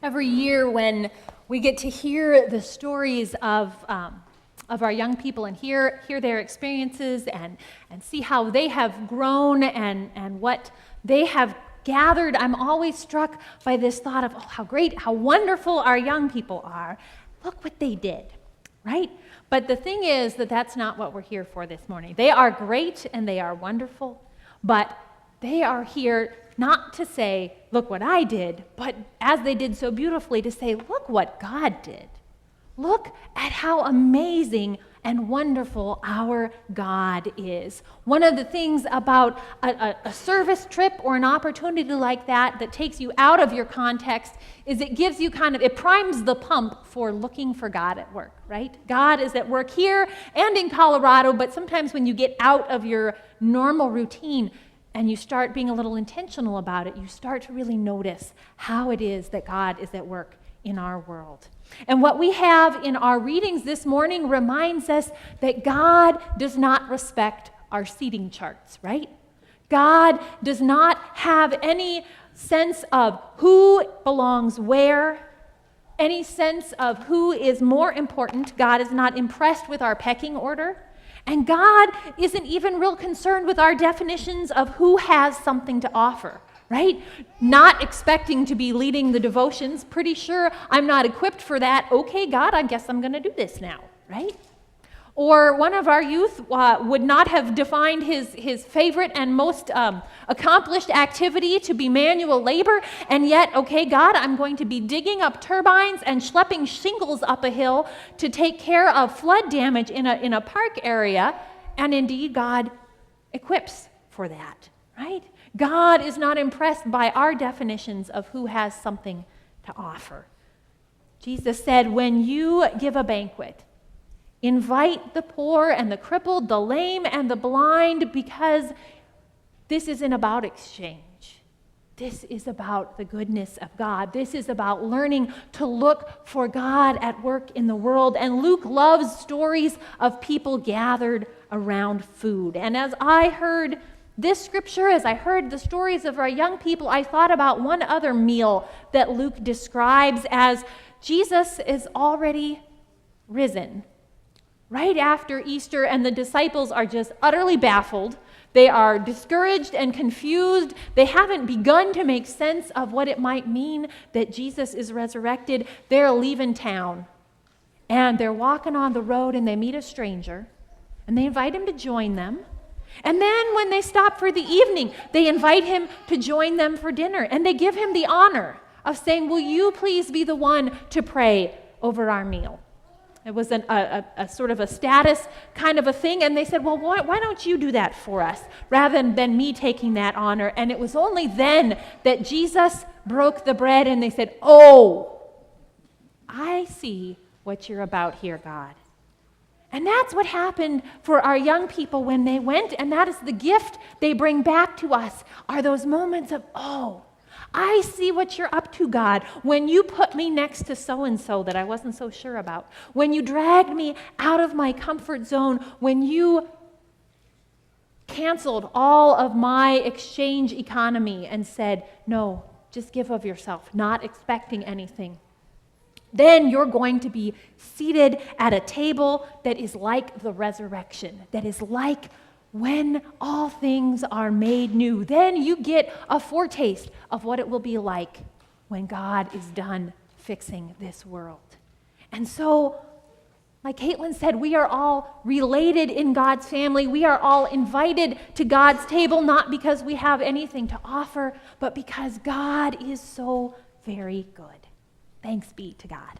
Every year when we get to hear the stories of our young people and hear their experiences and see how they have grown and what they have gathered, I'm always struck by this thought of, oh, how great, how wonderful our young people are. Look what they did, right? But the thing is that that's not what we're here for this morning. They are great and they are wonderful, but they are here not to say, look what I did, but as they did so beautifully, to say, look what God did. Look at how amazing and wonderful our God is. One of the things about a service trip or an opportunity like that takes you out of your context is it gives you it primes the pump for looking for God at work, right? God is at work here and in Colorado, but sometimes when you get out of your normal routine, and you start being a little intentional about it, you start to really notice how it is that God is at work in our world. And what we have in our readings this morning reminds us that God does not respect our seating charts, right? God does not have any sense of who belongs where, any sense of who is more important. God is not impressed with our pecking order. And God isn't even real concerned with our definitions of who has something to offer, right? Not expecting to be leading the devotions, pretty sure I'm not equipped for that. Okay, God, I guess I'm going to do this now, right? Or one of our youth would not have defined his favorite and most accomplished activity to be manual labor, and yet, okay, God, I'm going to be digging up turbines and schlepping shingles up a hill to take care of flood damage in a park area, and indeed, God equips for that, right? God is not impressed by our definitions of who has something to offer. Jesus said, when you give a banquet, invite the poor and the crippled, the lame and the blind, because this isn't about exchange. This is about the goodness of God. This is about learning to look for God at work in the world. And Luke loves stories of people gathered around food. And as I heard this scripture, as I heard the stories of our young people, I thought about one other meal that Luke describes as Jesus is already risen. Right after Easter, and the disciples are just utterly baffled. They are discouraged and confused. They haven't begun to make sense of what it might mean that Jesus is resurrected. They're leaving town, and they're walking on the road, and they meet a stranger, and they invite him to join them. And then when they stop for the evening, they invite him to join them for dinner, and they give him the honor of saying, will you please be the one to pray over our meal? It was a sort of a status kind of a thing, and they said, well, why don't you do that for us, rather than me taking that honor? And it was only then that Jesus broke the bread, and they said, oh, I see what you're about here, God. And that's what happened for our young people when they went, and that is the gift they bring back to us, are those moments of, oh, I see what you're up to, God. When you put me next to so-and-so that I wasn't so sure about, when you dragged me out of my comfort zone, when you canceled all of my exchange economy and said, no, just give of yourself, not expecting anything. Then you're going to be seated at a table that is like the resurrection, that is like when all things are made new. Then you get a foretaste of what it will be like when God is done fixing this world. And so, like Caitlin said, we are all related in God's family. We are all invited to God's table, not because we have anything to offer, but because God is so very good. Thanks be to God.